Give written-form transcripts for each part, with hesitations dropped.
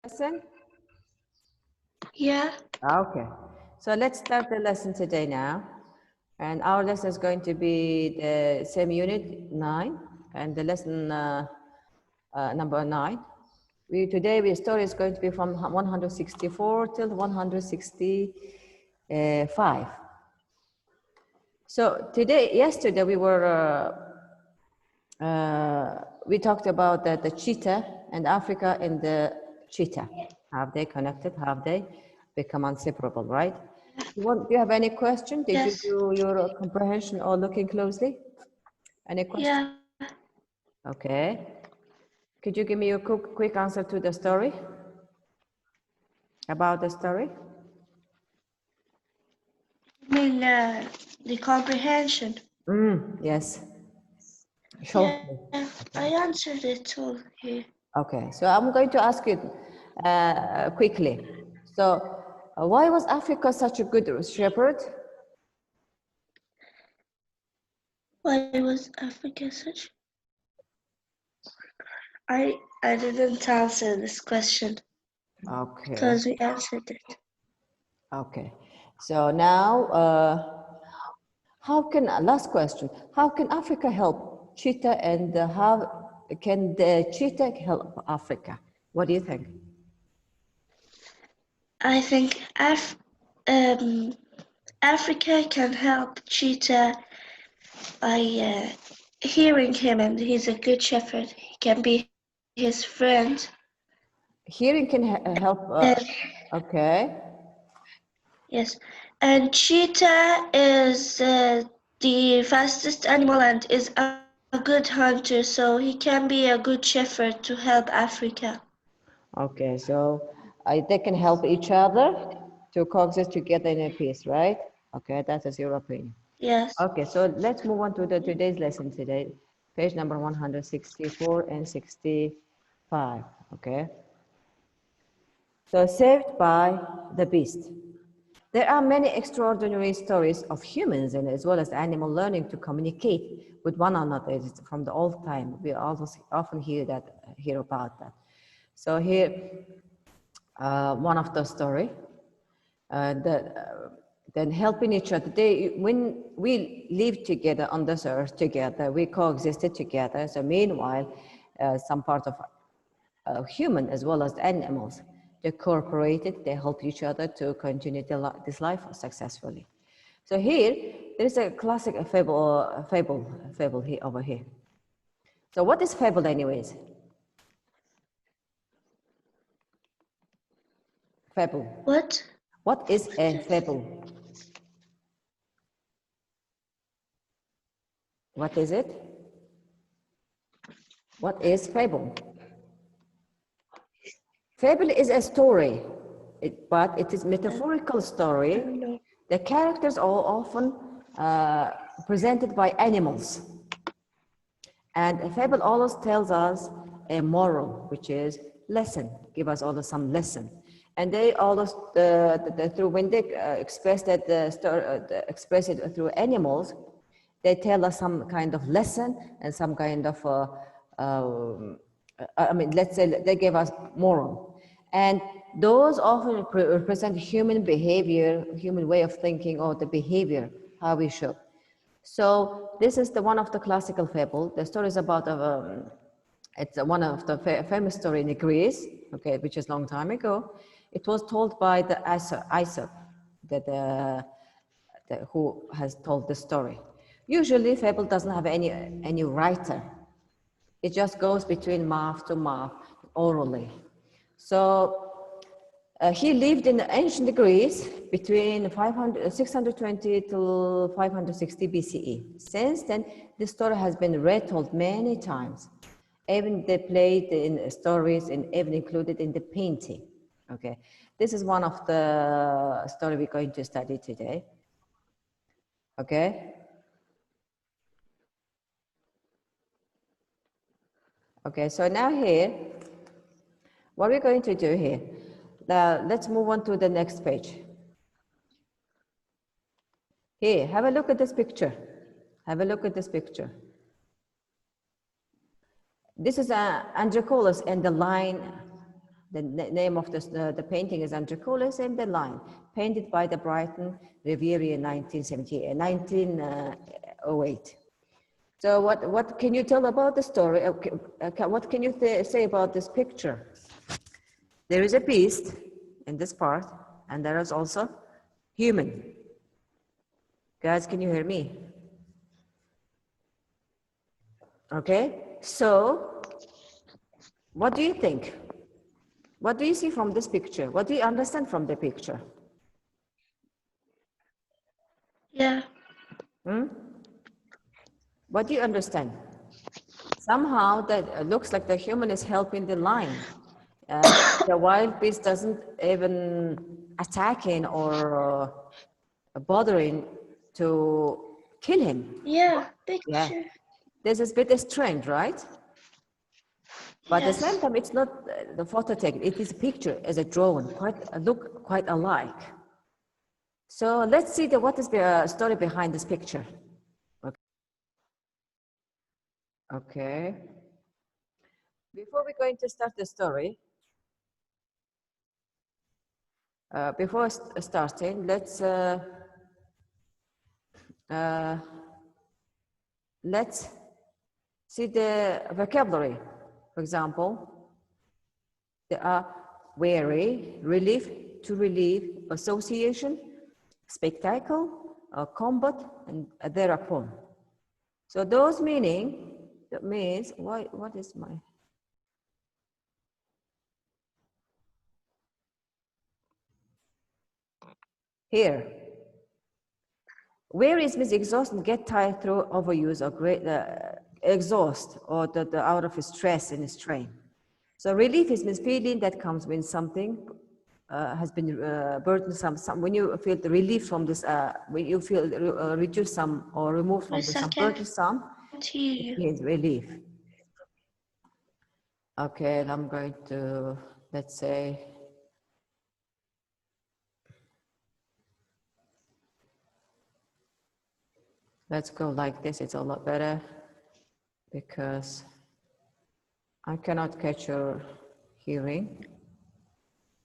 lesson? Yeah. Okay. So let's start the lesson today now. And our lesson is going to be the same unit 9 and the lesson number 9. Today story is going to be from 164 till 165. So yesterday we talked about the cheetah and Africa and the cheetah. Have they connected? Have they become inseparable, right? Do you have any question? Did you Yes. do your comprehension or looking closely? Any question? Yeah. Okay. Could you give me a quick answer to the story? About the story? I mean, the comprehension. Yes. Yeah, Shortly. I answered it all here. Okay. So I'm going to ask you quickly. So why was Africa such a good shepherd? Why was Africa such? I didn't answer this question Okay. because we answered it. Okay. So now, last question, how can Africa help cheetah and how can the cheetah help Africa? What do you think? I think Africa can help cheetah by hearing him, and he's a good shepherd. He can be his friend. Hearing can help, okay. Yes, and cheetah is the fastest animal and is a good hunter, so he can be a good shepherd to help Africa. Okay, so they can help each other to coexist together in a peace, right? Okay, that is your opinion. Yes. Okay, so let's move on to today's lesson today, page number 164 and 65, okay? So saved by the beast. There are many extraordinary stories of humans and as well as animal learning to communicate with one another. It's from the old time. We always often hear about that. So here, one of the story then helping each other. When we live together on this earth together, we coexisted together. So meanwhile, some part of human as well as here, they cooperated, they help each other to continue this life successfully. So here, there is a classic fable here over here. So what is fable anyways? Fable. What? What is a fable? What is it? What is fable? Fable is a story, but it is metaphorical story. The characters are often presented by animals. And a fable always tells us a moral, which is lesson, give us always some lesson. And they always, when they express express it through animals, they tell us some kind of lesson and some kind of, let's say they give us moral. And those often represent human behavior, human way of thinking, or the behavior, how we should. So this is one of the classical fable. The story is about it's one of the famous story in Greece, okay, which is a long time ago. It was told by the Aesop, who has told the story. Usually, fable doesn't have any writer. It just goes between mouth to mouth, orally. So he lived in ancient Greece between 620 to 560 BCE. Since then, this story has been retold many times. Even they played in stories and even included in the painting. Okay, this is one of the story we're going to study today. Okay. Okay, so now here, what we're going to do here, let's move on to the next page. Here, have a look at this picture. Have a look at this picture. This is Androculus and the lion The name of the painting is Androculus, and the line, painted by the Brighton Riviere in 1908. So what can you tell about the story? What can you say about this picture? There is a beast in this part, and there is also human. Guys, can you hear me? Okay, so what do you think? What do you see from this picture? What do you understand from the picture? Yeah. What do you understand? Somehow that looks like the human is helping the lion. The wild beast doesn't even attacking or bothering to kill him. Yeah, picture. Yeah, this is a bit strange, right? But at the same Yes. time, it's not the photo taken. It is a picture as a drawing, look quite alike. So let's see what is the story behind this picture. Okay. Before we're going to start the story, before starting, let's see the vocabulary. For example, there are wary, relief, to relieve, association, spectacle, combat, and thereupon. So those meaning, that means, what is my, here. Where is means exhaust and get tired through overuse or great exhaust or the out of stress and strain. So relief is means feeling that comes when something has been burdensome. When you feel the relief from this, when you feel reduced some or removed from this, some burdensome, it means relief. Okay, and I'm going to, let's say, let's go like this. It's a lot better because I cannot catch your hearing.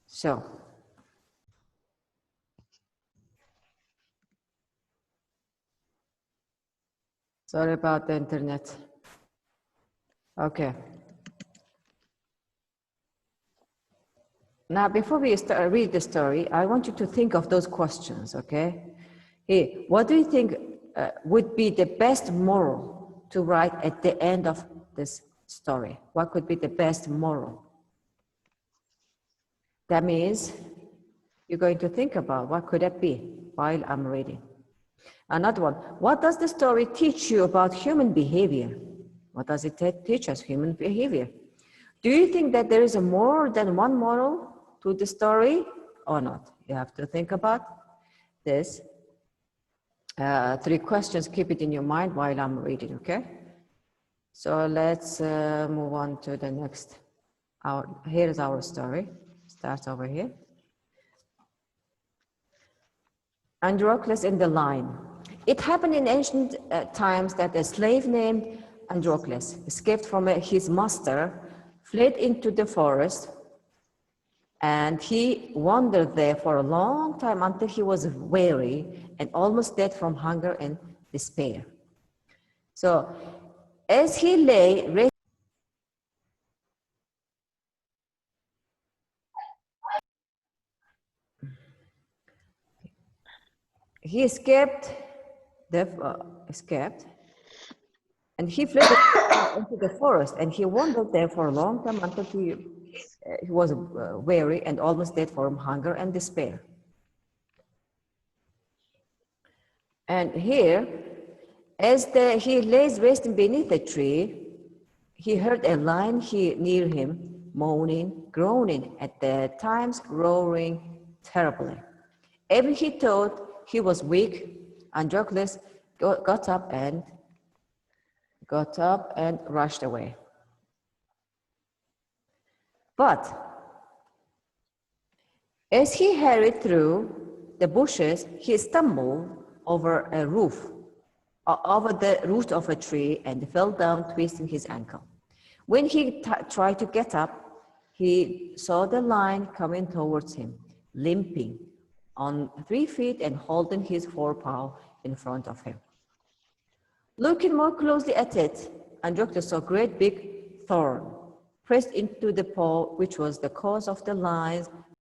So, sorry about the internet. Okay. Now, before we read the story, I want you to think of those questions, okay? Hey, what do you think would be the best moral to write at the end of this story? What could be the best moral? That means you're going to think about what could it be while I'm reading. Another one, what does the story teach you about human behavior? What does it teach us, human behavior? Do you think that there is a more than one moral to the story or not? You have to think about this. 3 questions, keep it in your mind while I'm reading, okay? So let's move on to the next. Here's our story, starts over here. Androcles in the line. It happened in ancient times that a slave named Androcles escaped from his master, fled into the forest, and he wandered there for a long time until he was weary and almost dead from hunger and despair. So, as he lay, he escaped, and he fled into the forest, and he wandered there for a long time until he was weary and almost dead from hunger and despair. And here, as he lays resting beneath a tree, he heard a lion near him, moaning, groaning, at the times roaring terribly. Even he thought he was weak, Androcles got up and rushed away. But as he hurried through the bushes, he stumbled over the root of a tree and fell down, twisting his ankle. When he tried to get up, He saw the lion coming towards him, limping on 3 feet and holding his forepaw in front of him. Looking more closely at it, Androcte saw a great big thorn pressed into the paw, which was the cause of the lion's